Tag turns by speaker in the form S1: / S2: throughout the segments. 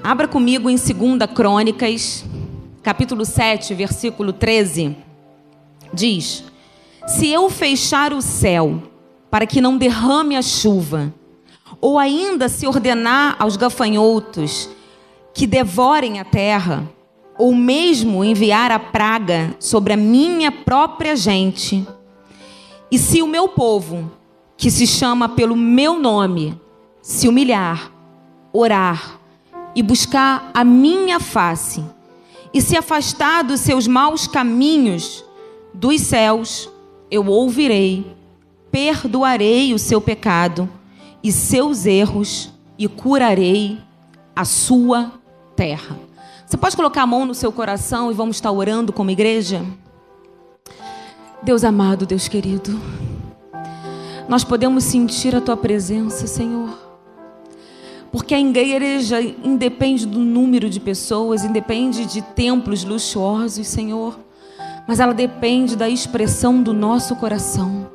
S1: Abra comigo em 2 Crônicas, capítulo 7, versículo 13. Diz: se eu fechar o céu para que não derrame a chuva, ou ainda se ordenar aos gafanhotos que devorem a terra, ou mesmo enviar a praga sobre a minha própria gente, e se o meu povo, que se chama pelo meu nome, se humilhar, orar e buscar a minha face, e se afastar dos seus maus caminhos, dos céus eu ouvirei, perdoarei o seu pecado e seus erros e curarei a sua terra. Você pode colocar a mão no seu coração e vamos estar orando como igreja? Deus amado, Deus querido, nós podemos sentir a tua presença, Senhor. Porque a igreja independe do número de pessoas, independe de templos luxuosos, Senhor. Mas ela depende da expressão do nosso coração.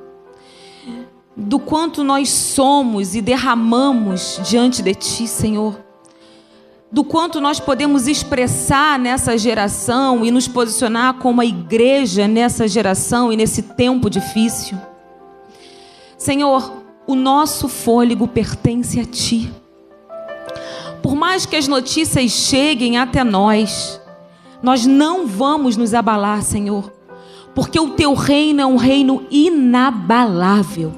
S1: Do quanto nós somos e derramamos diante de Ti, Senhor. Do quanto nós podemos expressar nessa geração e nos posicionar como a igreja nessa geração e nesse tempo difícil. Senhor, o nosso fôlego pertence a Ti. Por mais que as notícias cheguem até nós, nós não vamos nos abalar, Senhor, porque o Teu reino é um reino inabalável.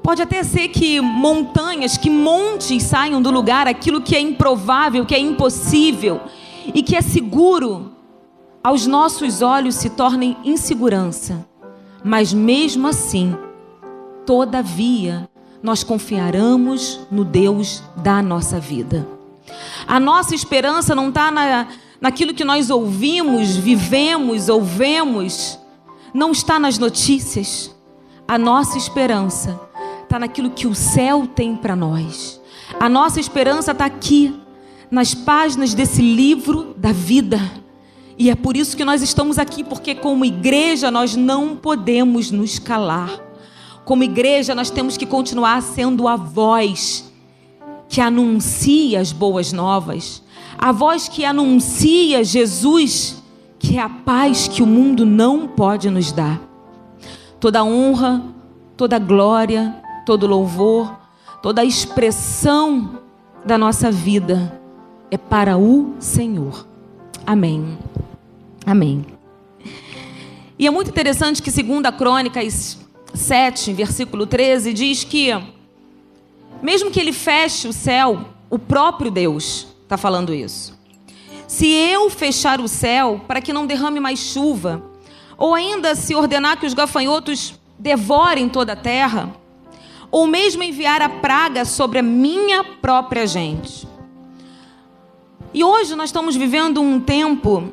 S1: Pode até ser que montanhas, que montes saiam do lugar, aquilo que é improvável, que é impossível e que é seguro, aos nossos olhos se tornem insegurança. Mas mesmo assim, todavia, nós confiaremos no Deus da nossa vida. A nossa esperança não está naquilo que nós ouvimos, vivemos ou vemos. Não está nas notícias. A nossa esperança está naquilo que o céu tem para nós. A nossa esperança está aqui, nas páginas desse livro da vida. E é por isso que nós estamos aqui, porque como igreja nós não podemos nos calar. Como igreja, nós temos que continuar sendo a voz que anuncia as boas novas, a voz que anuncia Jesus, que é a paz que o mundo não pode nos dar. Toda honra, toda glória, todo louvor, toda expressão da nossa vida é para o Senhor. Amém. Amém. E é muito interessante que 2 Crônicas 7, versículo 13, diz que mesmo que ele feche o céu, o próprio Deus está falando isso. Se eu fechar o céu para que não derrame mais chuva, ou ainda se ordenar que os gafanhotos devorem toda a terra, ou mesmo enviar a praga sobre a minha própria gente. E hoje nós estamos vivendo um tempo,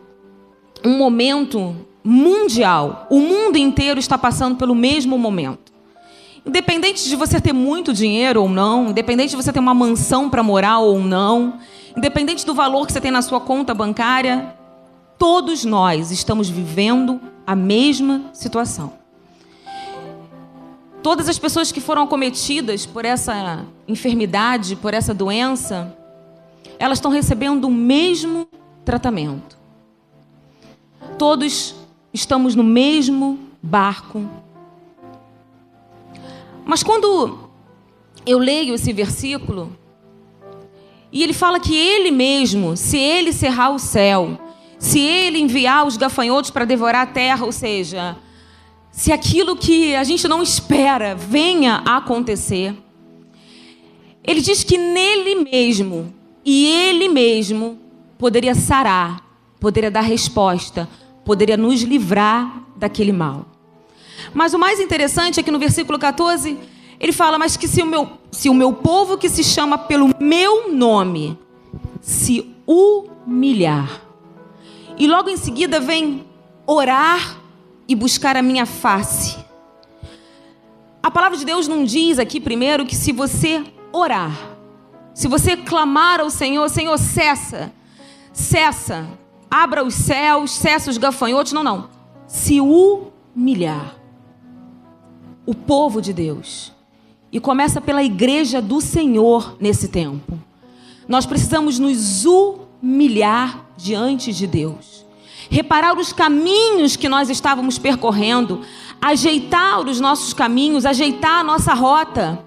S1: um momento mundial. O mundo inteiro está passando pelo mesmo momento. Independente de você ter muito dinheiro ou não, independente de você ter uma mansão para morar ou não, independente do valor que você tem na sua conta bancária, todos nós estamos vivendo a mesma situação. Todas as pessoas que foram acometidas por essa enfermidade, por essa doença, elas estão recebendo o mesmo tratamento. Todos estamos no mesmo barco. Mas quando eu leio esse versículo, e ele fala que ele mesmo, se ele cerrar o céu, se ele enviar os gafanhotos para devorar a terra, ou seja, se aquilo que a gente não espera venha a acontecer, ele diz que nele mesmo, e ele mesmo, poderia sarar, poderia dar resposta, poderia nos livrar daquele mal. Mas o mais interessante é que no versículo 14, ele fala, mas que se o meu povo que se chama pelo meu nome se humilhar. E logo em seguida vem orar e buscar a minha face. A palavra de Deus não diz aqui primeiro que se você orar, se você clamar ao Senhor, Senhor, cessa, abra os céus, cessa os gafanhotos. Não. Se humilhar. O povo de Deus. E começa pela igreja do Senhor nesse tempo. Nós precisamos nos humilhar diante de Deus, reparar os caminhos que nós estávamos percorrendo, ajeitar os nossos caminhos, ajeitar a nossa rota.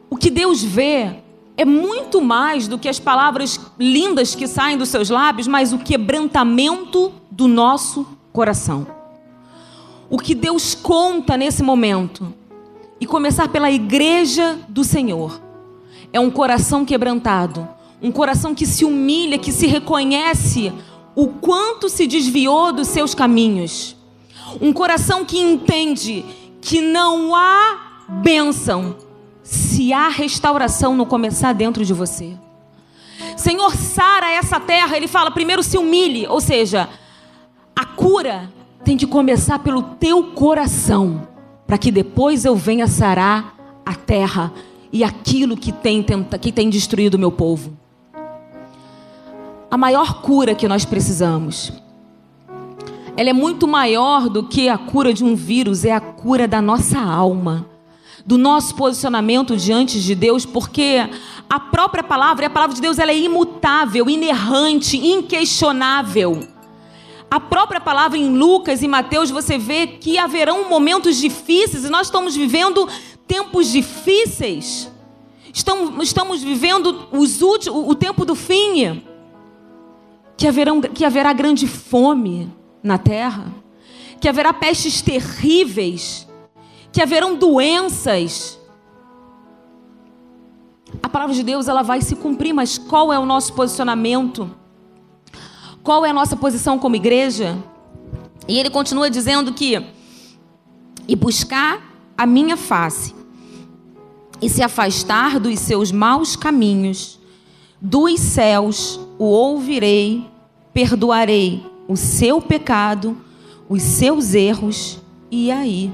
S1: O que Deus vê é muito mais do que as palavras lindas que saem dos seus lábios, mas o quebrantamento do nosso coração. O que Deus conta nesse momento, e começar pela igreja do Senhor, é um coração quebrantado, um coração que se humilha, que se reconhece o quanto se desviou dos seus caminhos. Um coração que entende que não há bênção se há restauração não começar dentro de você. Senhor, sara essa terra. Ele fala, primeiro se humilhe. Ou seja, a cura tem que começar pelo teu coração, para que depois eu venha sarar a terra e aquilo que tem destruído o meu povo. A maior cura que nós precisamos, ela é muito maior do que a cura de um vírus, é a cura da nossa alma, do nosso posicionamento diante de Deus, porque a própria palavra, e a palavra de Deus, ela é imutável, inerrante, inquestionável. A própria palavra em Lucas e Mateus, você vê que haverão momentos difíceis, e nós estamos vivendo tempos difíceis. Estamos vivendo o tempo do fim, que haverá grande fome na terra, que haverá pestes terríveis, que haverão doenças. A palavra de Deus, ela vai se cumprir, mas qual é o nosso posicionamento? Qual é a nossa posição como igreja? E ele continua dizendo que e buscar a minha face e se afastar dos seus maus caminhos, dos céus o ouvirei, perdoarei o seu pecado, os seus erros, e aí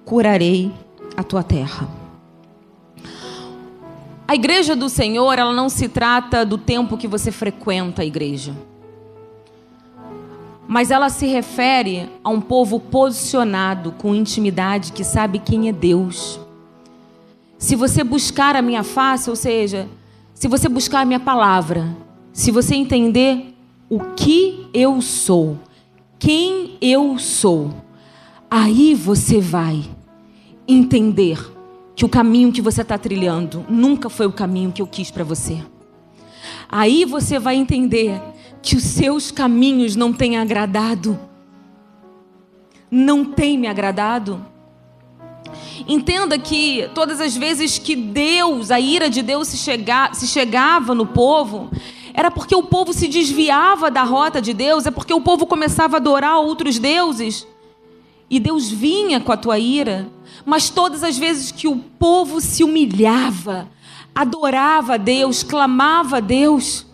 S1: curarei a tua terra. A igreja do Senhor, ela não se trata do tempo que você frequenta a igreja, mas ela se refere a um povo posicionado, com intimidade, que sabe quem é Deus. Se você buscar a minha face, ou seja, se você buscar a minha palavra, se você entender o que eu sou, quem eu sou, aí você vai entender que o caminho que você está trilhando nunca foi o caminho que eu quis para você. Aí você vai entender que os seus caminhos não têm agradado. Não tem me agradado. Entenda que todas as vezes que Deus, a ira de Deus se chegava no povo, era porque o povo se desviava da rota de Deus, é porque o povo começava a adorar outros deuses. E Deus vinha com a tua ira. Mas todas as vezes que o povo se humilhava, adorava a Deus, clamava a Deus,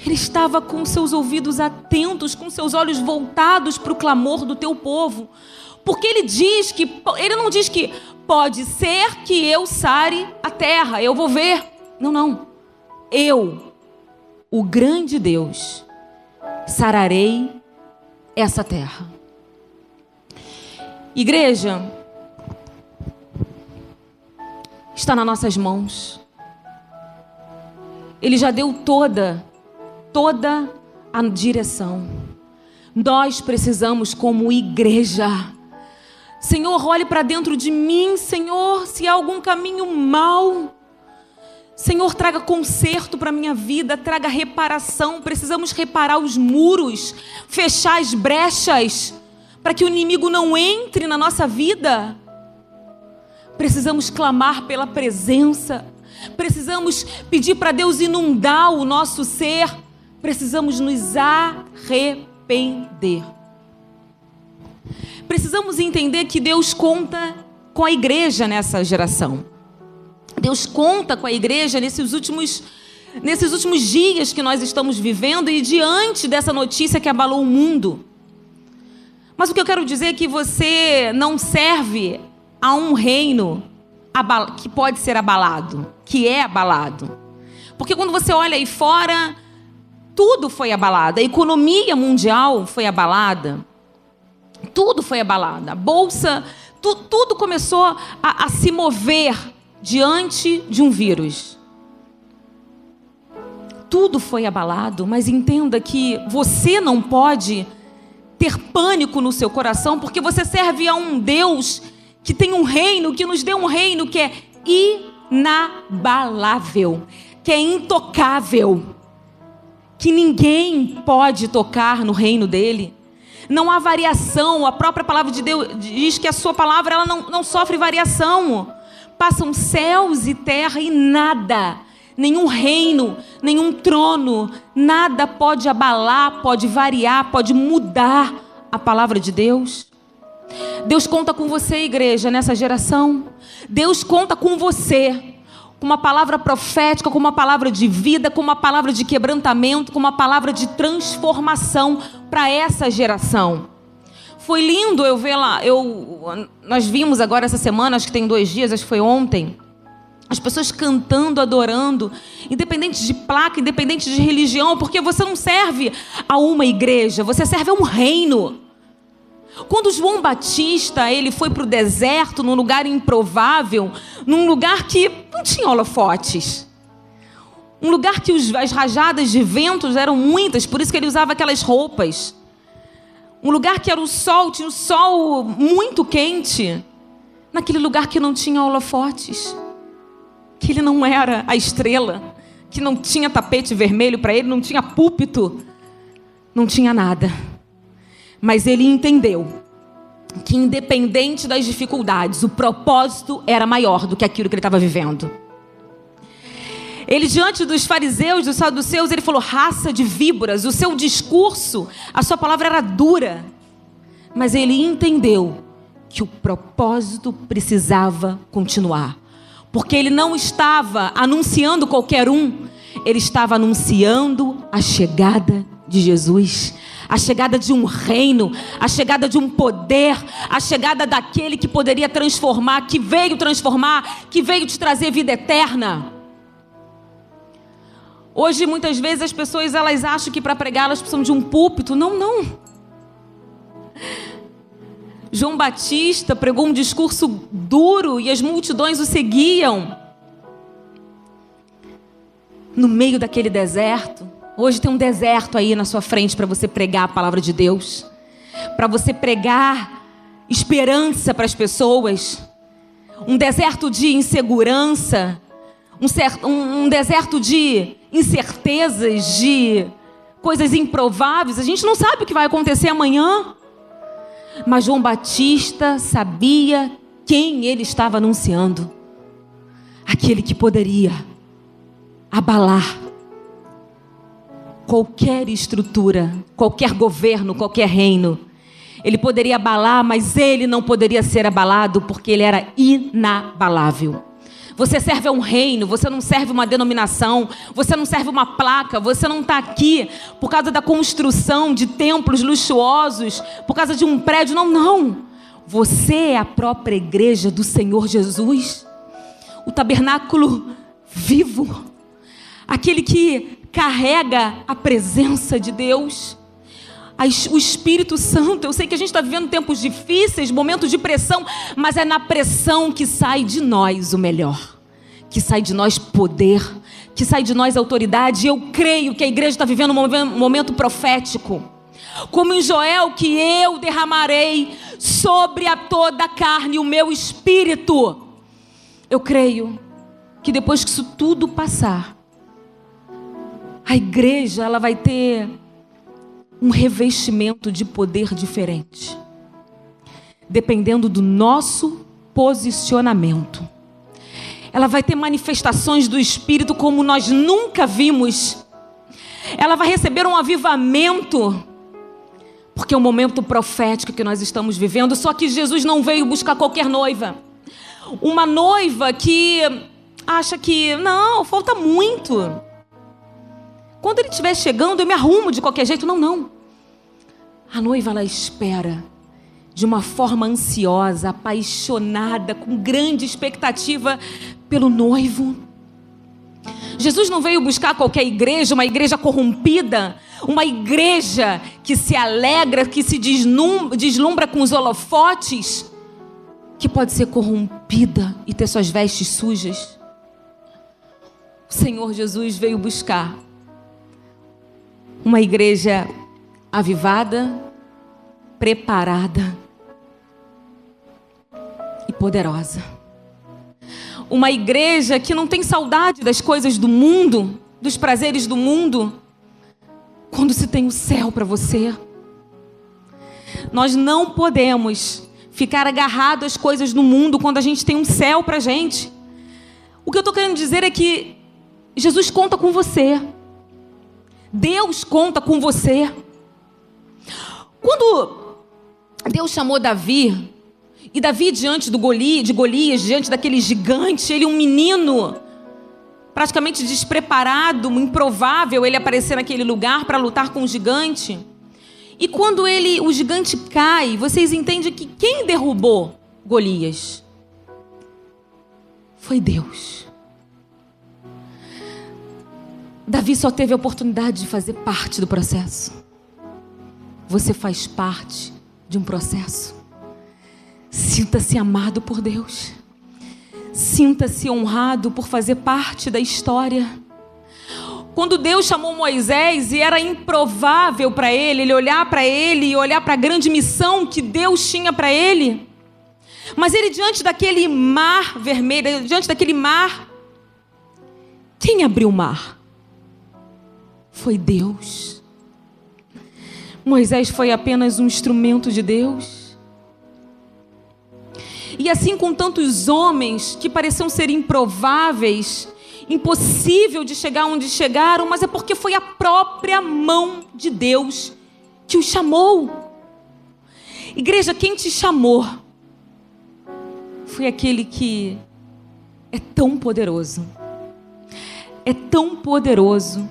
S1: ele estava com seus ouvidos atentos, com seus olhos voltados para o clamor do teu povo. Porque ele não diz que pode ser que eu sare a terra, eu vou ver. Não. Eu, o grande Deus, sararei essa terra. Igreja, está nas nossas mãos. Ele já deu toda a direção. Nós precisamos, como igreja, Senhor, olhe para dentro de mim, Senhor, se há algum caminho mau, Senhor, traga conserto para a minha vida, traga reparação. Precisamos reparar os muros, fechar as brechas, para que o inimigo não entre na nossa vida. Precisamos clamar pela presença. Precisamos pedir para Deus inundar o nosso ser. Precisamos nos arrepender. Precisamos entender que Deus conta com a igreja nessa geração. Deus conta com a igreja nesses últimos dias que nós estamos vivendo e diante dessa notícia que abalou o mundo. Mas o que eu quero dizer é que você não serve a um reino que pode ser abalado, que é abalado. Porque quando você olha aí fora, tudo foi abalado. A economia mundial foi abalada. Tudo foi abalado. A bolsa, tudo começou a se mover diante de um vírus. tudo foi abalado, mas entenda que você não pode ter pânico no seu coração, porque você serve a um Deus que tem um reino, que nos deu um reino que é inabalável, que é intocável, que ninguém pode tocar no reino dele. Não há variação. A própria palavra de Deus diz que a sua palavra ela não sofre variação. Passam céus e terra e nada, nenhum reino, nenhum trono, nada pode abalar, pode variar, pode mudar a palavra de Deus. Deus conta com você, igreja, nessa geração. Deus conta com você, com uma palavra profética, com uma palavra de vida, com uma palavra de quebrantamento, com uma palavra de transformação para essa geração. Foi lindo eu ver lá, nós vimos agora essa semana, acho que tem 2 dias, acho que foi ontem, as pessoas cantando, adorando, independente de placa, independente de religião, porque você não serve a uma igreja, você serve a um reino. Quando João Batista ele foi para o deserto, num lugar improvável, num lugar que não tinha holofotes, um lugar que as rajadas de ventos eram muitas, por isso que ele usava aquelas roupas, um lugar que era o sol, tinha o sol muito quente, naquele lugar que não tinha holofotes, que ele não era a estrela, que não tinha tapete vermelho para ele, não tinha púlpito, não tinha nada. Mas ele entendeu que, independente das dificuldades, o propósito era maior do que aquilo que ele estava vivendo. Ele, diante dos fariseus, dos saduceus, ele falou: raça de víboras, o seu discurso, a sua palavra era dura. Mas ele entendeu que o propósito precisava continuar. Porque ele não estava anunciando qualquer um, ele estava anunciando a chegada de Jesus. A chegada de um reino, a chegada de um poder, a chegada daquele que poderia transformar, que veio te trazer vida eterna. Hoje, muitas vezes, as pessoas elas acham que para pregar elas precisam de um púlpito. Não. João Batista pregou um discurso duro e as multidões o seguiam. No meio daquele deserto. Hoje tem um deserto aí na sua frente para você pregar a palavra de Deus. Para você pregar esperança para as pessoas. Um deserto de insegurança. Um deserto de incertezas, de coisas improváveis. A gente não sabe o que vai acontecer amanhã. Mas João Batista sabia quem ele estava anunciando. Aquele que poderia abalar qualquer estrutura, qualquer governo, qualquer reino. Ele poderia abalar, mas ele não poderia ser abalado porque ele era inabalável. Você serve a um reino, você não serve uma denominação, você não serve uma placa, você não está aqui por causa da construção de templos luxuosos, por causa de um prédio, não. Você é a própria igreja do Senhor Jesus, o tabernáculo vivo, aquele que carrega a presença de Deus, o Espírito Santo. Eu sei que a gente está vivendo tempos difíceis, momentos de pressão, mas é na pressão que sai de nós o melhor, que sai de nós poder, que sai de nós autoridade. E eu creio que a igreja está vivendo um momento profético, como em Joel, que eu derramarei sobre a toda a carne o meu espírito. Eu creio que depois que isso tudo passar, a igreja ela vai ter um revestimento de poder diferente, dependendo do nosso posicionamento. Ela vai ter manifestações do Espírito como nós nunca vimos. Ela vai receber um avivamento, porque é um momento profético que nós estamos vivendo. Só que Jesus não veio buscar qualquer noiva. Uma noiva que acha que, não, falta muito. Quando ele estiver chegando, eu me arrumo de qualquer jeito. Não. A noiva, ela espera de uma forma ansiosa, apaixonada, com grande expectativa pelo noivo. Jesus não veio buscar qualquer igreja, uma igreja corrompida, uma igreja que se alegra, que se deslumbra com os holofotes, que pode ser corrompida e ter suas vestes sujas. O Senhor Jesus veio buscar Uma igreja avivada, preparada e poderosa. Uma igreja que não tem saudade das coisas do mundo, dos prazeres do mundo, quando se tem o céu para você. Nós não podemos ficar agarrados às coisas do mundo quando a gente tem um céu para a gente. O que eu estou querendo dizer é que Jesus conta com você. Deus conta com você. Quando Deus chamou Davi, e Davi diante de Golias, diante daquele gigante, ele um menino, praticamente despreparado, improvável ele aparecer naquele lugar para lutar com o gigante. E quando o gigante cai, vocês entendem que quem derrubou Golias? Foi Deus. Davi só teve a oportunidade de fazer parte do processo. Você faz parte de um processo. Sinta-se amado por Deus. Sinta-se honrado por fazer parte da história. Quando Deus chamou Moisés e era improvável para ele olhar para ele e olhar para a grande missão que Deus tinha para ele, mas ele diante daquele mar vermelho, diante daquele mar, quem abriu o mar? Foi Deus. Moisés foi apenas um instrumento de Deus. E assim com tantos homens que pareciam ser improváveis, impossível de chegar onde chegaram, mas é porque foi a própria mão de Deus que os chamou. Igreja, quem te chamou foi aquele que é tão poderoso. É tão poderoso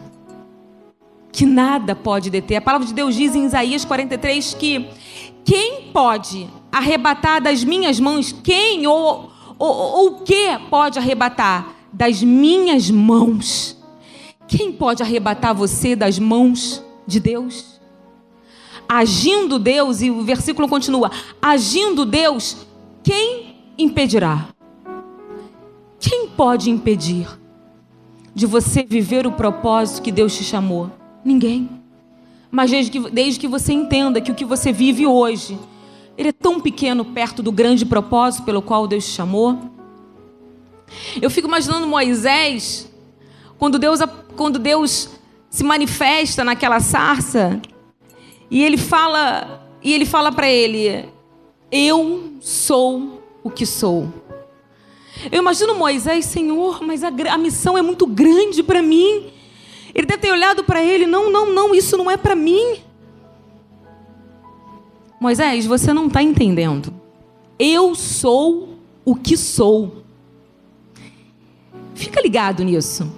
S1: que nada pode deter. A palavra de Deus diz em Isaías 43 que quem pode arrebatar das minhas mãos, quem ou o que pode arrebatar das minhas mãos? Quem pode arrebatar você das mãos de Deus? Agindo Deus, e o versículo continua, agindo Deus, quem impedirá? Quem pode impedir de você viver o propósito que Deus te chamou? Ninguém. Mas desde que você entenda que o que você vive hoje, ele é tão pequeno perto do grande propósito pelo qual Deus te chamou. Eu fico imaginando Moisés, quando Deus se manifesta naquela sarça, e ele fala para ele, eu sou o que sou. Eu imagino Moisés, Senhor, mas a missão é muito grande para mim. Ele deve ter olhado para ele, não, isso não é para mim. Moisés, você não está entendendo. Eu sou o que sou. Fica ligado nisso.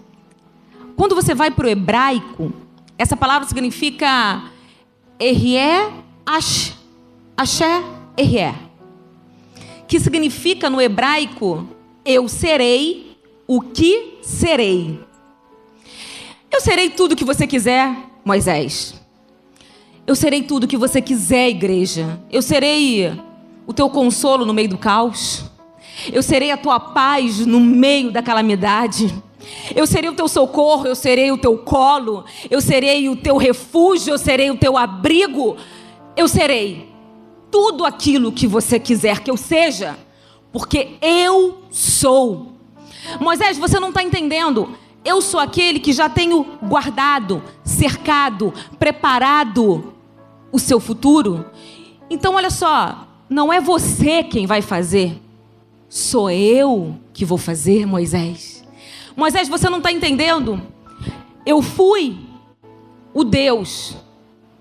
S1: Quando você vai para o hebraico, essa palavra significa Erie, Axé, Erie, que significa no hebraico, eu serei o que serei. Eu serei tudo o que você quiser, Moisés. Eu serei tudo o que você quiser, igreja. Eu serei o teu consolo no meio do caos. Eu serei a tua paz no meio da calamidade. Eu serei o teu socorro, eu serei o teu colo. Eu serei o teu refúgio, eu serei o teu abrigo. Eu serei tudo aquilo que você quiser que eu seja, porque eu sou. Moisés, você não está entendendo. Eu sou aquele que já tenho guardado, cercado, preparado o seu futuro. Então olha só, não é você quem vai fazer, sou eu que vou fazer, Moisés. Moisés, você não está entendendo? Eu fui o Deus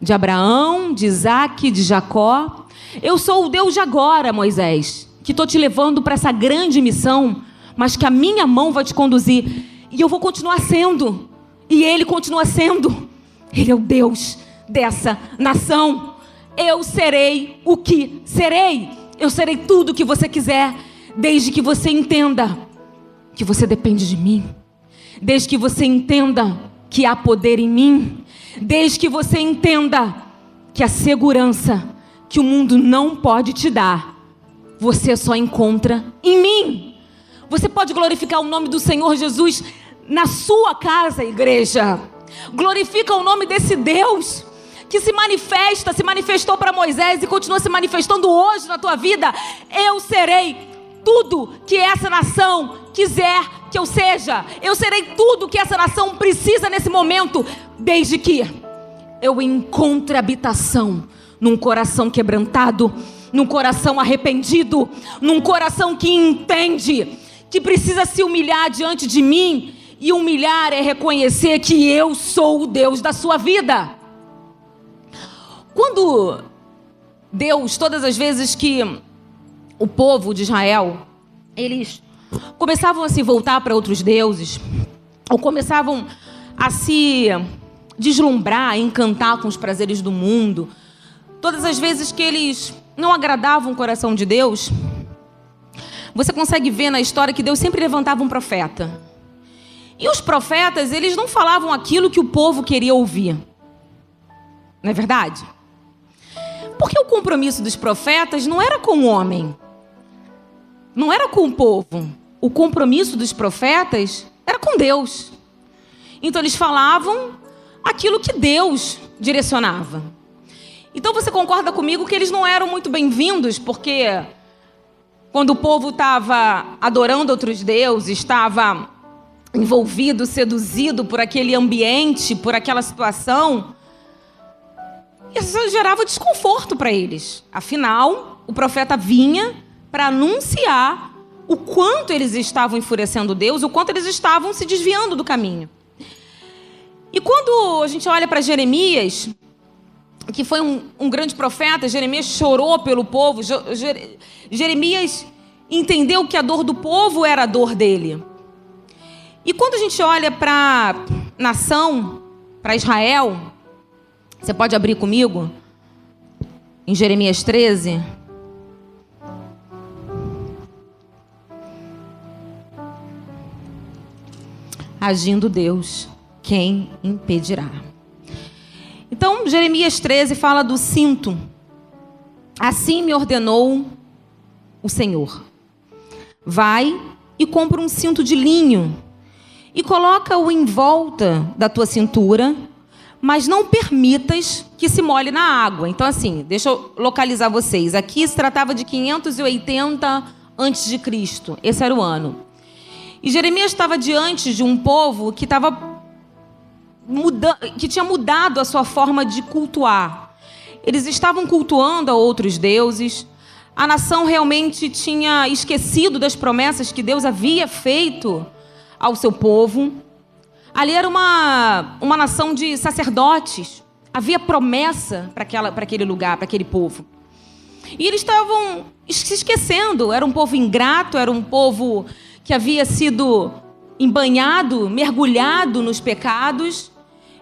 S1: de Abraão, de Isaac, de Jacó. Eu sou o Deus de agora, Moisés, que estou te levando para essa grande missão, mas que a minha mão vai te conduzir. E eu vou continuar sendo. E Ele continua sendo. Ele é o Deus dessa nação. Eu serei o que serei. Eu serei tudo o que você quiser, desde que você entenda que você depende de mim. Desde que você entenda que há poder em mim. Desde que você entenda que a segurança que o mundo não pode te dar, você só encontra em mim. Você pode glorificar o nome do Senhor Jesus na sua casa, igreja. Glorifica o nome desse Deus que se manifestou para Moisés e continua se manifestando hoje na tua vida. Eu serei tudo que essa nação quiser que eu seja. Eu serei tudo que essa nação precisa nesse momento, desde que eu encontre habitação num coração quebrantado, num coração arrependido, num coração que entende que precisa se humilhar diante de mim. E humilhar é reconhecer que eu sou o Deus da sua vida. Quando Deus, todas as vezes que o povo de Israel, eles começavam a se voltar para outros deuses, ou começavam a se deslumbrar, a encantar com os prazeres do mundo, todas as vezes que eles não agradavam o coração de Deus, você consegue ver na história que Deus sempre levantava um profeta. E os profetas, eles não falavam aquilo que o povo queria ouvir. Não é verdade? Porque o compromisso dos profetas não era com o homem, não era com o povo. O compromisso dos profetas era com Deus. Então eles falavam aquilo que Deus direcionava. Então você concorda comigo que eles não eram muito bem-vindos, porque quando o povo estava adorando outros deuses, estava envolvido, seduzido por aquele ambiente, por aquela situação, isso gerava desconforto para eles. Afinal, o profeta vinha para anunciar o quanto eles estavam enfurecendo Deus, o quanto eles estavam se desviando do caminho. E quando a gente olha para Jeremias, que foi um grande profeta, Jeremias chorou pelo povo, Jeremias entendeu que a dor do povo era a dor dele. E quando a gente olha para a nação, para Israel, você pode abrir comigo em Jeremias 13. Agindo Deus, quem impedirá? Então, Jeremias 13 fala do cinto. Assim me ordenou o Senhor. Vai e compra um cinto de linho e coloca-o em volta da tua cintura, mas não permitas que se molhe na água. Então, assim, deixa eu localizar vocês. Aqui se tratava de 580 a.C. Esse era o ano. E Jeremias estava diante de um povo que tinha mudado a sua forma de cultuar. Eles estavam cultuando a outros deuses. A nação realmente tinha esquecido das promessas que Deus havia feito ao seu povo. Ali era uma nação de sacerdotes. Havia promessa para aquele lugar, para aquele povo. E eles estavam se esquecendo. Era um povo ingrato, era um povo que havia sido embanhado, mergulhado nos pecados.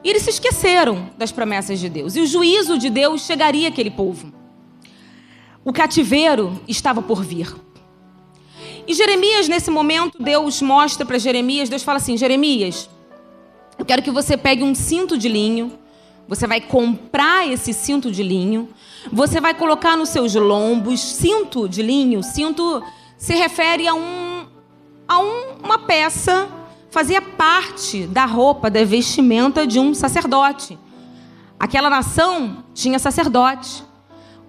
S1: E eles se esqueceram das promessas de Deus. E o juízo de Deus chegaria àquele povo. O cativeiro estava por vir. E Jeremias, nesse momento, Deus mostra para Jeremias, Deus fala assim: Jeremias, eu quero que você pegue um cinto de linho, você vai comprar esse cinto de linho, você vai colocar nos seus lombos. Cinto de linho, cinto se refere a uma peça, fazia parte da roupa, da vestimenta de um sacerdote. Aquela nação tinha sacerdote.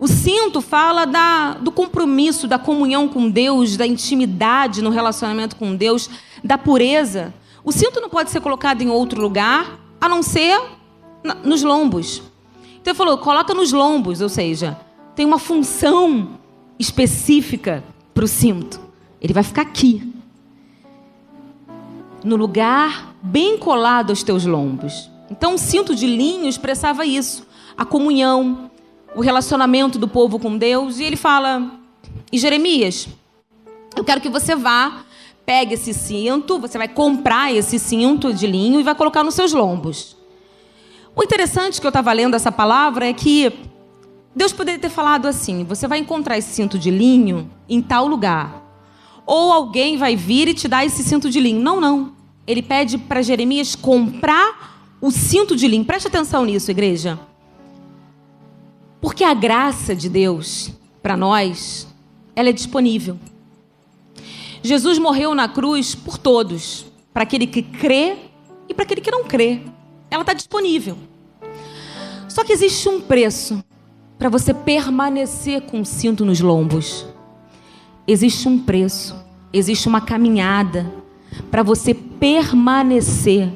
S1: O cinto fala do compromisso, da comunhão com Deus, da intimidade no relacionamento com Deus, da pureza. O cinto não pode ser colocado em outro lugar, a não ser nos lombos. Então ele falou, coloca nos lombos, ou seja, tem uma função específica para o cinto. Ele vai ficar aqui, no lugar bem colado aos teus lombos. Então o cinto de linho expressava isso, a comunhão, o relacionamento do povo com Deus. E ele fala, e Jeremias, eu quero que você vá, pegue esse cinto, você vai comprar esse cinto de linho e vai colocar nos seus lombos. O interessante que eu estava lendo essa palavra é que Deus poderia ter falado assim, você vai encontrar esse cinto de linho em tal lugar. Ou alguém vai vir e te dar esse cinto de linho. Não, não. Ele pede para Jeremias comprar o cinto de linho. Preste atenção nisso, igreja. Porque a graça de Deus, para nós, ela é disponível. Jesus morreu na cruz por todos. Para aquele que crê e para aquele que não crê. ela está disponível. Só que existe um preço para você permanecer com o cinto nos lombos. Existe um preço, existe uma caminhada para você permanecer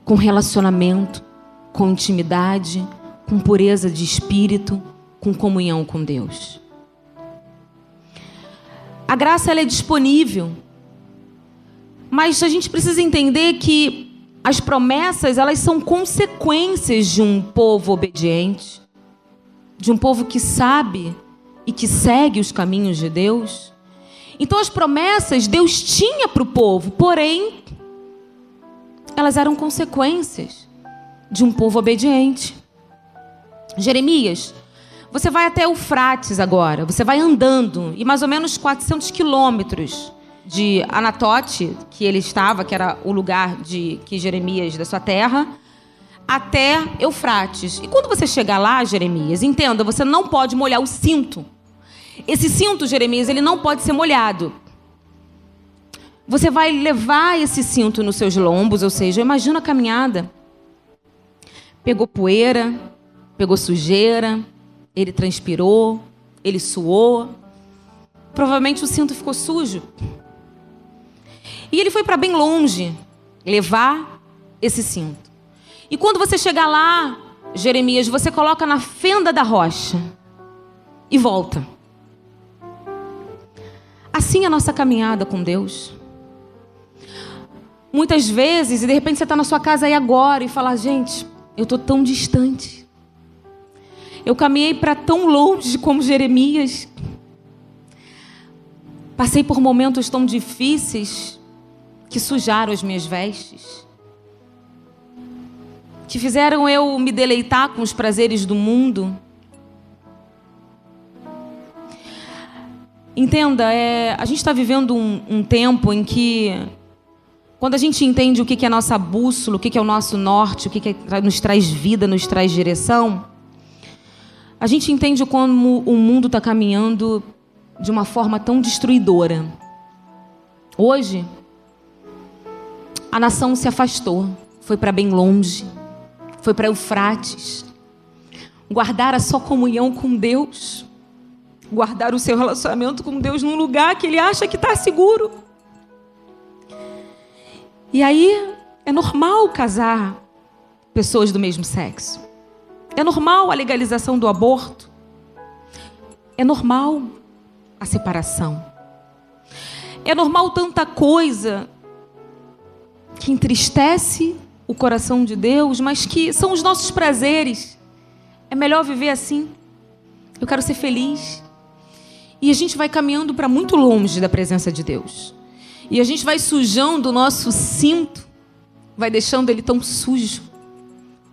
S1: com relacionamento, com intimidade, com pureza de espírito, com comunhão com Deus. A graça, ela é disponível, mas a gente precisa entender que as promessas, elas são consequências de um povo obediente, de um povo que sabe e que segue os caminhos de Deus. Então as promessas Deus tinha para o povo, porém, elas eram consequências de um povo obediente. Jeremias, você vai até Eufrates agora, você vai andando, e mais ou menos 400 quilômetros de Anatote, que ele estava, que era o lugar que Jeremias da sua terra, até Eufrates. E quando você chegar lá, Jeremias, entenda, você não pode molhar o cinto. Esse cinto, Jeremias, ele não pode ser molhado. Você vai levar esse cinto nos seus lombos, ou seja, imagina a caminhada. Pegou poeira, pegou sujeira, ele transpirou, ele suou. Provavelmente o cinto ficou sujo. E ele foi para bem longe levar esse cinto. E quando você chegar lá, Jeremias, você coloca na fenda da rocha e volta. Assim é a nossa caminhada com Deus. Muitas vezes, e de repente você está na sua casa aí agora e fala, gente, eu estou tão distante. Eu caminhei para tão longe como Jeremias. Passei por momentos tão difíceis que sujaram as minhas vestes, que fizeram eu me deleitar com os prazeres do mundo. Entenda, a gente está vivendo um tempo em que, quando a gente entende o que é a nossa bússola, o que é o nosso norte, o que nos traz vida, nos traz direção, a gente entende como o mundo está caminhando de uma forma tão destruidora. Hoje, a nação se afastou, foi para bem longe, foi para Eufrates, guardar a sua comunhão com Deus, guardar o seu relacionamento com Deus num lugar que ele acha que está seguro. E aí é normal casar pessoas do mesmo sexo, é normal a legalização do aborto, é normal a separação, é normal tanta coisa que entristece o coração de Deus, mas que são os nossos prazeres. É melhor viver assim. Eu quero ser feliz. E a gente vai caminhando para muito longe da presença de Deus. E a gente vai sujando o nosso cinto, vai deixando ele tão sujo,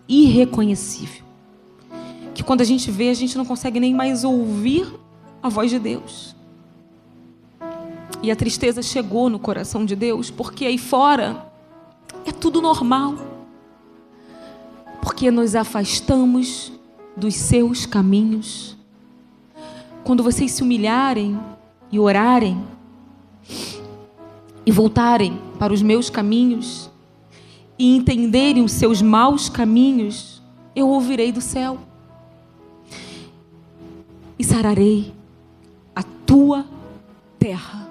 S1: irreconhecível, que quando a gente vê, a gente não consegue nem mais ouvir a voz de Deus. E a tristeza chegou no coração de Deus, porque aí fora é tudo normal. Porque nos afastamos dos seus caminhos. Quando vocês se humilharem e orarem e voltarem para os meus caminhos e entenderem os seus maus caminhos, eu ouvirei do céu e sararei a tua terra.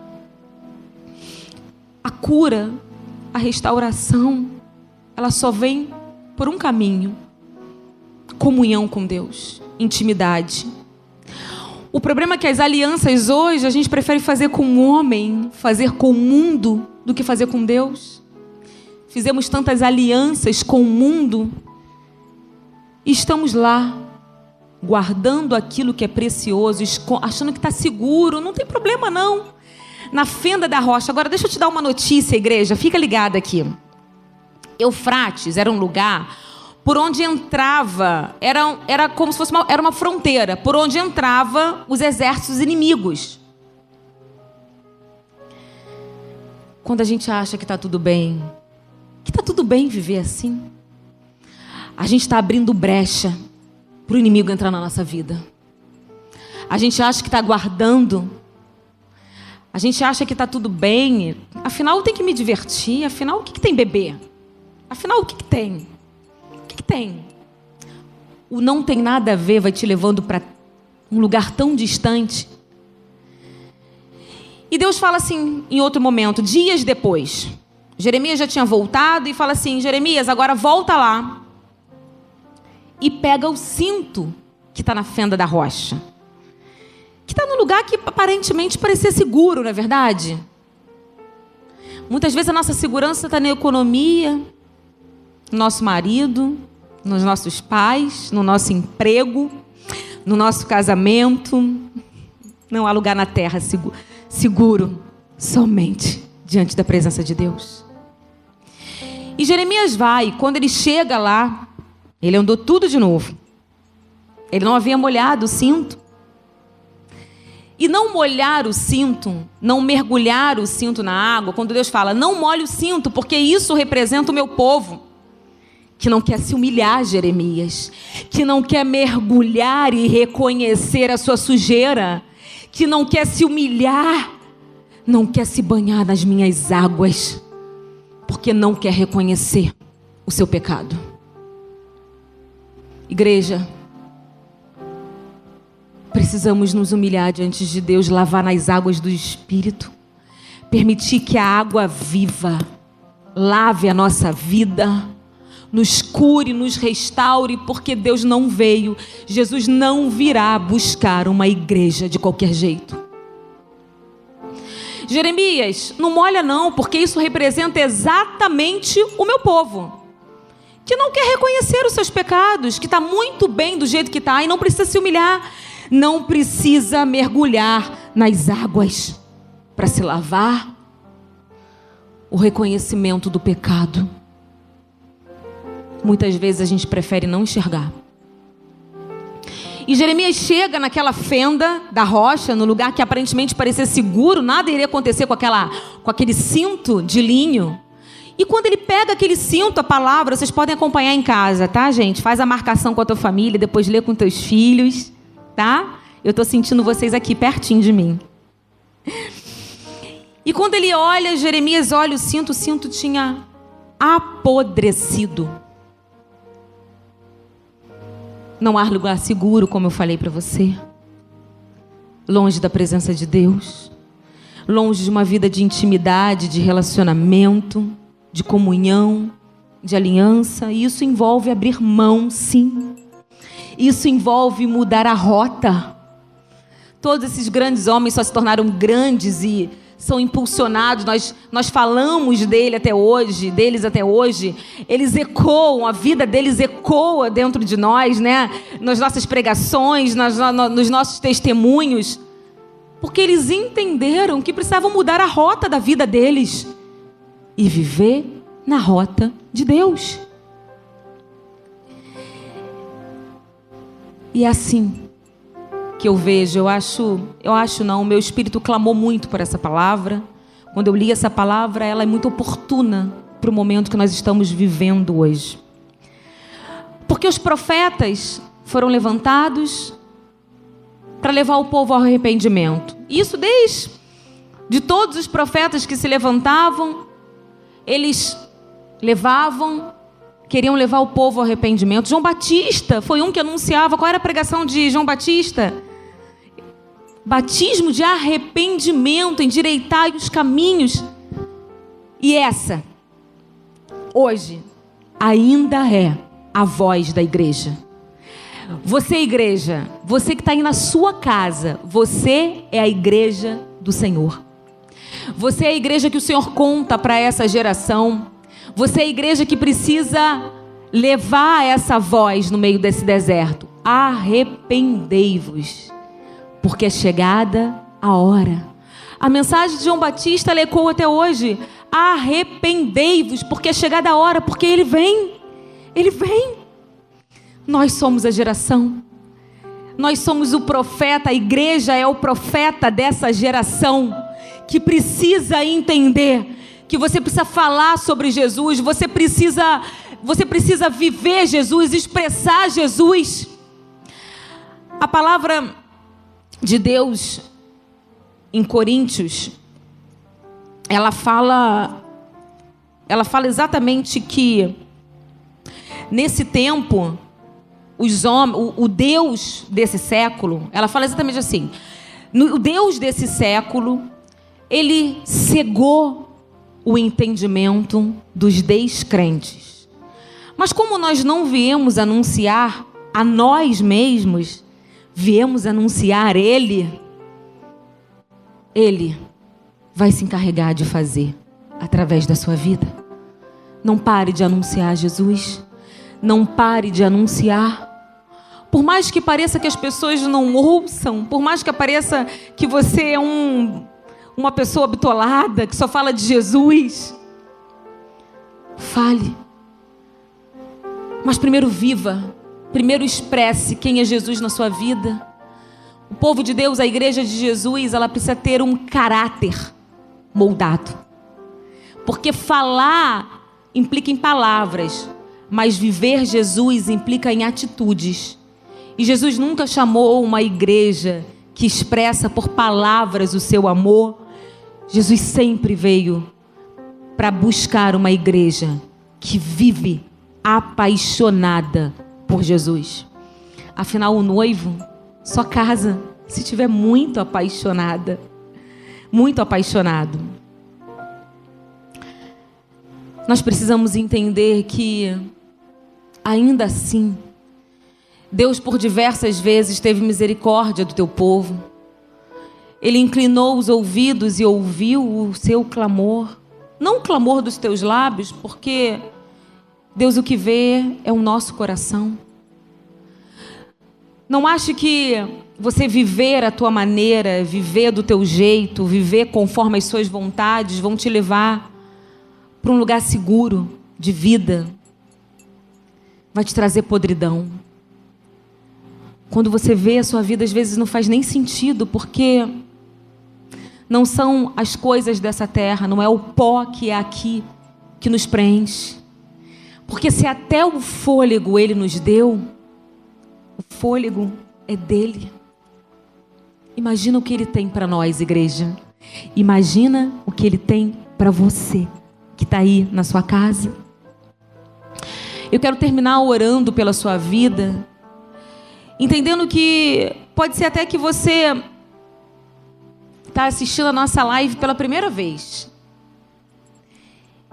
S1: A cura, a restauração, ela só vem por um caminho: comunhão com Deus, intimidade. O problema é que as alianças hoje a gente prefere fazer com o homem, fazer com o mundo, do que fazer com Deus. Fizemos tantas alianças com o mundo e estamos lá guardando aquilo que é precioso, achando que está seguro. Não tem problema não, na fenda da rocha. Agora deixa eu te dar uma notícia, igreja, fica ligada aqui. Eufrates era um lugar por onde entrava, era como se fosse uma fronteira, por onde entrava os exércitos inimigos. Quando a gente acha que está tudo bem, que está tudo bem viver assim, a gente está abrindo brecha para o inimigo entrar na nossa vida. A gente acha que está guardando, a gente acha que está tudo bem, afinal eu tenho que me divertir, afinal o que tem bebê? Afinal o que tem? que tem? O não tem nada a ver vai te levando para um lugar tão distante. E Deus fala assim, em outro momento, dias depois. Jeremias já tinha voltado e fala assim, Jeremias, agora volta lá e pega o cinto que está na fenda da rocha. Que está num lugar que aparentemente parecia seguro, não é verdade? Muitas vezes a nossa segurança está na economia, no nosso marido, nos nossos pais, no nosso emprego, no nosso casamento. Não há lugar na terra seguro somente diante da presença de Deus. E Jeremias vai, quando ele chega lá, ele andou tudo de novo. Ele não havia molhado o cinto. E não molhar o cinto, não mergulhar o cinto na água, quando Deus fala, não molhe o cinto, porque isso representa o meu povo, que não quer se humilhar, Jeremias, que não quer mergulhar e reconhecer a sua sujeira, que não quer se humilhar, não quer se banhar nas minhas águas, porque não quer reconhecer o seu pecado. Igreja, precisamos nos humilhar diante de Deus, lavar nas águas do Espírito, permitir que a água viva lave a nossa vida, nos cure, nos restaure, porque Deus não veio, Jesus não virá buscar uma igreja de qualquer jeito. Jeremias, não molha não, porque isso representa exatamente o meu povo, que não quer reconhecer os seus pecados, que está muito bem do jeito que está e não precisa se humilhar, não precisa mergulhar nas águas para se lavar. O reconhecimento do pecado, muitas vezes a gente prefere não enxergar. E Jeremias chega naquela fenda da rocha, no lugar que aparentemente parecia seguro, nada iria acontecer com aquele cinto de linho. E quando ele pega aquele cinto, a palavra, vocês podem acompanhar em casa, tá, gente? Faz a marcação com a tua família, depois lê com teus filhos, tá? Eu estou sentindo vocês aqui, pertinho de mim. E quando ele olha, Jeremias olha o cinto tinha apodrecido. Não há lugar seguro, como eu falei para você. Longe da presença de Deus. Longe de uma vida de intimidade, de relacionamento, de comunhão, de aliança. E isso envolve abrir mão, sim. Isso envolve mudar a rota. Todos esses grandes homens só se tornaram grandes e são impulsionados, nós falamos deles até hoje, eles ecoam, a vida deles ecoa dentro de nós, né? Nas nossas pregações, nos nossos testemunhos, porque eles entenderam que precisavam mudar a rota da vida deles e viver na rota de Deus. E é assim que eu vejo, o meu espírito clamou muito por essa palavra. Quando eu li essa palavra, ela é muito oportuna para o momento que nós estamos vivendo hoje. Porque os profetas foram levantados para levar o povo ao arrependimento. Isso de todos os profetas que se levantavam, eles queriam levar o povo ao arrependimento. João Batista foi um que anunciava. Qual era a pregação de João Batista? Batismo de arrependimento, endireitai os caminhos. E essa, hoje, ainda é a voz da igreja. Você, igreja, você que está aí na sua casa, você é a igreja do Senhor. Você é a igreja que o Senhor conta para essa geração. Você é a igreja que precisa levar essa voz no meio desse deserto. Arrependei-vos, porque é chegada a hora. A mensagem de João Batista ecoa até hoje. Arrependei-vos, porque é chegada a hora, porque Ele vem. Ele vem. Nós somos a geração. Nós somos o profeta, a igreja é o profeta dessa geração que precisa entender que você precisa falar sobre Jesus, você precisa viver Jesus, expressar Jesus. A palavra de Deus em Coríntios, ela fala exatamente que nesse tempo, os homens, o Deus desse século, ela fala exatamente assim, o Deus desse século, ele cegou o entendimento dos descrentes. Mas como nós não viemos anunciar a nós mesmos, viemos anunciar Ele vai se encarregar de fazer através da sua vida. Não pare de anunciar Jesus. Não pare de anunciar. Por mais que pareça que as pessoas não ouçam, por mais que pareça que você é uma pessoa bitolada, que só fala de Jesus, fale. Mas primeiro viva, primeiro expresse quem é Jesus na sua vida. O povo de Deus, a igreja de Jesus, ela precisa ter um caráter moldado. Porque falar implica em palavras, mas viver Jesus implica em atitudes. E Jesus nunca chamou uma igreja que expressa por palavras o seu amor. Jesus sempre veio para buscar uma igreja que vive apaixonada por Jesus. Afinal, o noivo só casa se estiver muito apaixonada, muito apaixonado. Nós precisamos entender que, ainda assim, Deus por diversas vezes teve misericórdia do teu povo. Ele inclinou os ouvidos e ouviu o seu clamor. Não o clamor dos teus lábios, porque Deus o que vê é o nosso coração. Não ache que você viver a tua maneira, viver do teu jeito, viver conforme as suas vontades vão te levar para um lugar seguro de vida. Vai te trazer podridão. Quando você vê a sua vida, às vezes não faz nem sentido, porque não são as coisas dessa terra, não é o pó que é aqui que nos preenche. Porque se até o fôlego Ele nos deu, o fôlego é dele. Imagina o que Ele tem para nós, igreja. Imagina o que Ele tem para você, que está aí na sua casa. Eu quero terminar orando pela sua vida, entendendo que pode ser até que você está assistindo a nossa live pela primeira vez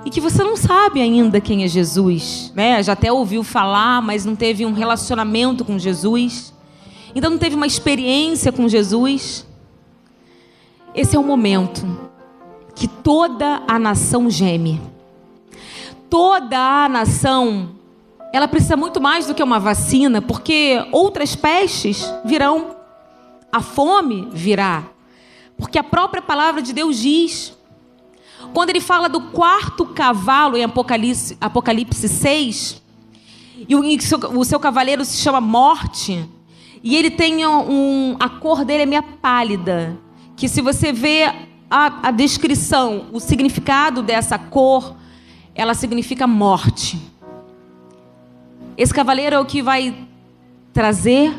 S1: e que você não sabe ainda quem é Jesus, né? Já até ouviu falar, mas não teve um relacionamento com Jesus, então não teve uma experiência com Jesus. Esse é o momento que toda a nação geme. Toda a nação, ela precisa muito mais do que uma vacina, porque outras pestes virão, a fome virá, porque a própria palavra de Deus diz, quando ele fala do quarto cavalo em Apocalipse 6, e o seu cavaleiro se chama Morte, e ele tem a cor dele é meio pálida, que se você vê a descrição, o significado dessa cor, ela significa morte. Esse cavaleiro é o que vai trazer,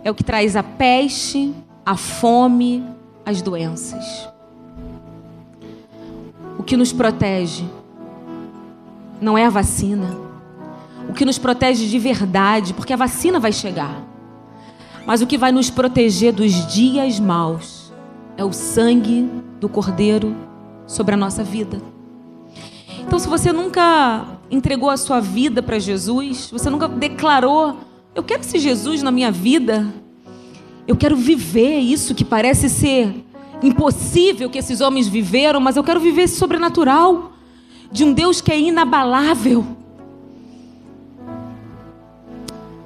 S1: é o que traz a peste, a fome, as doenças. O que nos protege não é a vacina. O que nos protege de verdade, porque a vacina vai chegar. Mas o que vai nos proteger dos dias maus é o sangue do Cordeiro sobre a nossa vida. Então, se você nunca entregou a sua vida para Jesus, você nunca declarou, eu quero esse Jesus na minha vida, eu quero viver isso que parece ser impossível que esses homens viveram, mas eu quero viver esse sobrenatural de um Deus que é inabalável.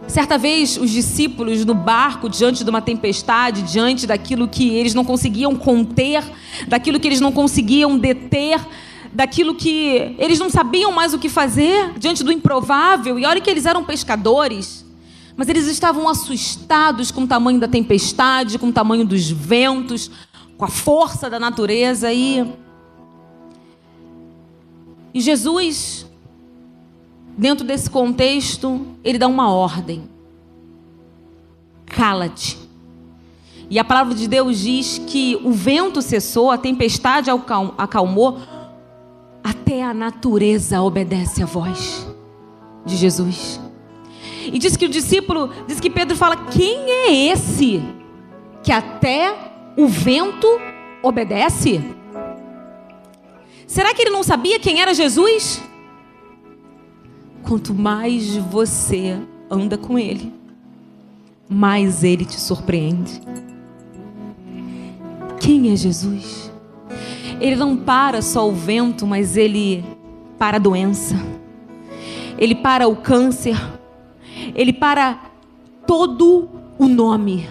S1: Certa vez, os discípulos no barco, diante de uma tempestade, diante daquilo que eles não conseguiam conter, daquilo que eles não conseguiam deter, daquilo que eles não sabiam mais o que fazer, diante do improvável. E olha que eles eram pescadores, mas eles estavam assustados com o tamanho da tempestade, com o tamanho dos ventos, com a força da natureza. E Jesus, dentro desse contexto, ele dá uma ordem: cala-te. E a palavra de Deus diz que o vento cessou, a tempestade acalmou, até a natureza obedece à voz. de Jesus. E diz que Pedro fala: quem é esse que até o vento obedece? Será que ele não sabia quem era Jesus? Quanto mais você anda com ele, mais ele te surpreende. Quem é Jesus? Ele não para só o vento, mas ele para a doença. Ele para o câncer. Ele para todo o nome.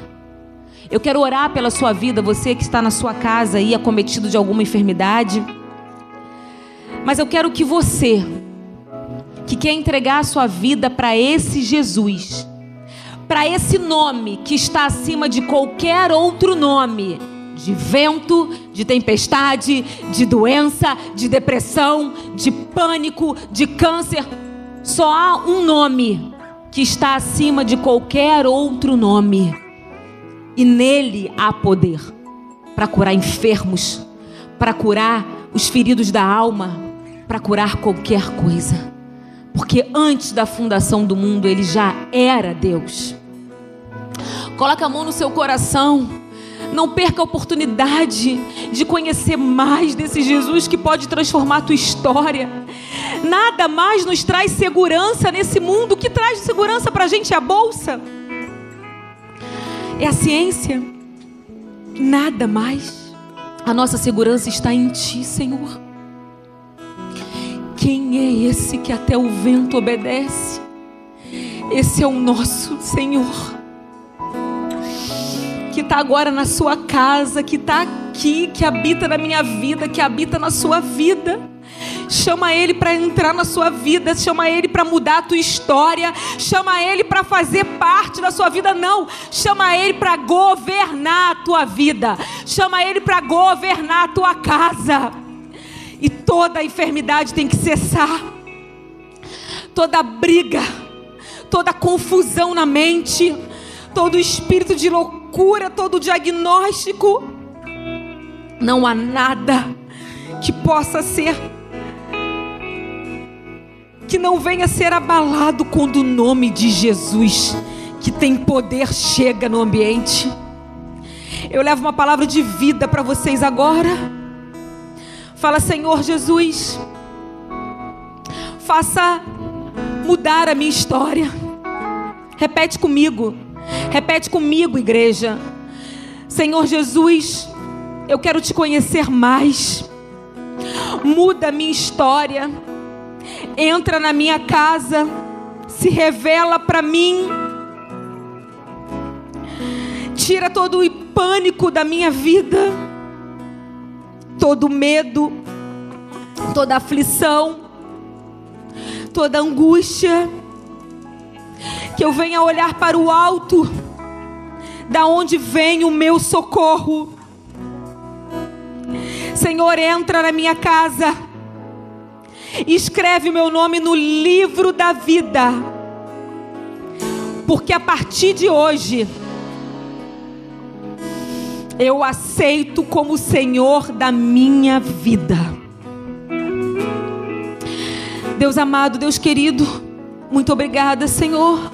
S1: Eu quero orar pela sua vida, você que está na sua casa aí acometido de alguma enfermidade. Mas eu quero que você, que quer entregar a sua vida para esse Jesus, para esse nome que está acima de qualquer outro nome, de vento, de tempestade, de doença, de depressão, de pânico, de câncer, só há um nome que está acima de qualquer outro nome, e nele há poder para curar enfermos, para curar os feridos da alma, para curar qualquer coisa, porque antes da fundação do mundo ele já era Deus. Coloca a mão no seu coração. Não perca a oportunidade de conhecer mais desse Jesus que pode transformar a tua história. Nada mais nos traz segurança nesse mundo. O que traz segurança para a gente é a bolsa, é a ciência. Nada mais. A nossa segurança está em Ti, Senhor. Quem é esse que até o vento obedece? Esse é o nosso Senhor, que está agora na sua casa, que está aqui, que habita na minha vida, que habita na sua vida. Chama Ele para entrar na sua vida, chama Ele para mudar a tua história, chama Ele para fazer parte da sua vida. Não, chama Ele para governar a tua vida, chama Ele para governar a tua casa. E toda a enfermidade tem que cessar, toda briga, toda confusão na mente, todo espírito de loucura, todo diagnóstico. Não há nada que possa ser, que não venha a ser abalado quando o nome de Jesus, que tem poder, chega no ambiente. Eu levo uma palavra de vida para vocês agora. Fala: Senhor Jesus, faça mudar a minha história. Repete comigo, igreja. Senhor Jesus, eu quero te conhecer mais. Muda a minha história. Entra na minha casa, se revela para mim. Tira todo o pânico da minha vida, todo medo, toda aflição, toda angústia. Que eu venha olhar para o alto, da onde vem o meu socorro. Senhor, entra na minha casa, escreve meu nome no livro da vida, porque a partir de hoje eu aceito como Senhor da minha vida. Deus amado, Deus querido, muito obrigada, Senhor.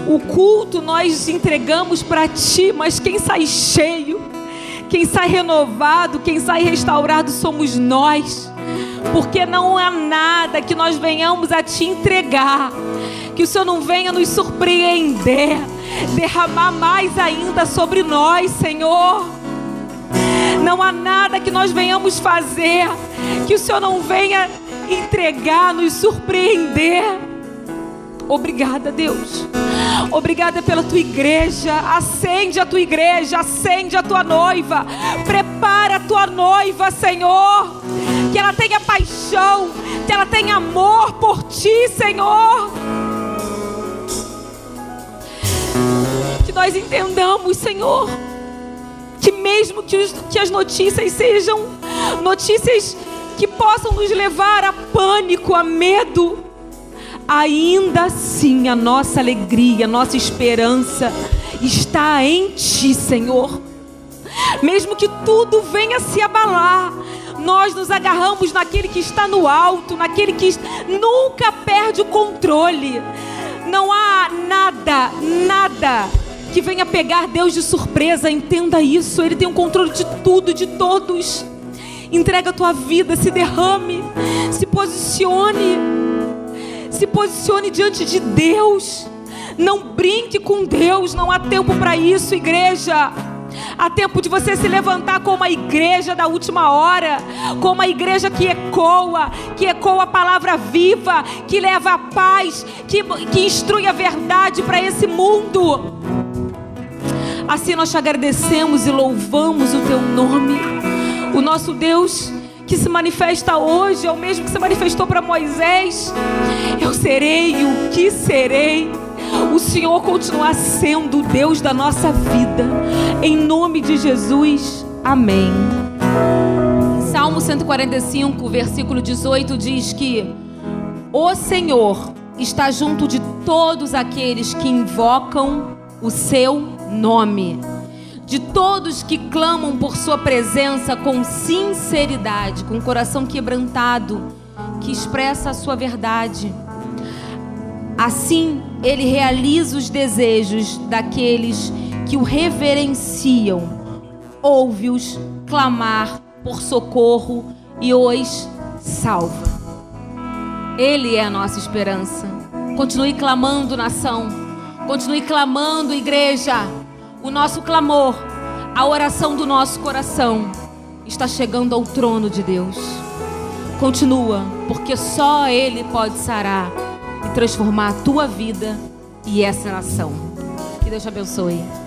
S1: O culto nós entregamos para Ti, mas quem sai cheio, quem sai renovado, quem sai restaurado somos nós. Porque não há nada que nós venhamos a Te entregar que o Senhor não venha nos surpreender, derramar mais ainda sobre nós, Senhor. Não há nada que nós venhamos fazer que o Senhor não venha entregar, nos surpreender. Obrigada, Deus. Obrigada pela Tua igreja. Acende a Tua igreja, acende a Tua noiva. Prepara a Tua noiva, Senhor. Que ela tenha paixão, que ela tenha amor por Ti, Senhor. Que nós entendamos, Senhor, que mesmo que as notícias sejam notícias que possam nos levar a pânico, a medo, ainda assim a nossa alegria, a nossa esperança está em Ti, Senhor. Mesmo que tudo venha se abalar, Nós nos agarramos naquele que está no alto, naquele que nunca perde o controle. Não há nada que venha pegar Deus de surpresa. Entenda isso, Ele tem o controle de tudo e de todos. Entrega a tua vida, se derrame, se posicione diante de Deus. Não brinque com Deus, não há tempo para isso, igreja. Há tempo de você se levantar como a igreja da última hora, como a igreja que ecoa a palavra viva, que leva a paz, que instrui a verdade para esse mundo. Assim nós te agradecemos e louvamos o teu nome. O nosso Deus que se manifesta hoje é o mesmo que se manifestou para Moisés. Eu serei o que serei. O Senhor continua sendo o Deus da nossa vida. Em nome de Jesus, amém. Salmo 145, versículo 18 diz que o Senhor está junto de todos aqueles que invocam o seu nome, de todos que clamam por sua presença com sinceridade, com o coração quebrantado, que expressa a sua verdade. Assim, Ele realiza os desejos daqueles que o reverenciam, ouve-os clamar por socorro e os salva. Ele é a nossa esperança. Continue clamando, nação. Continue clamando, igreja. O nosso clamor, a oração do nosso coração está chegando ao trono de Deus. Continua, porque só Ele pode sarar e transformar a tua vida e essa nação. Que Deus te abençoe.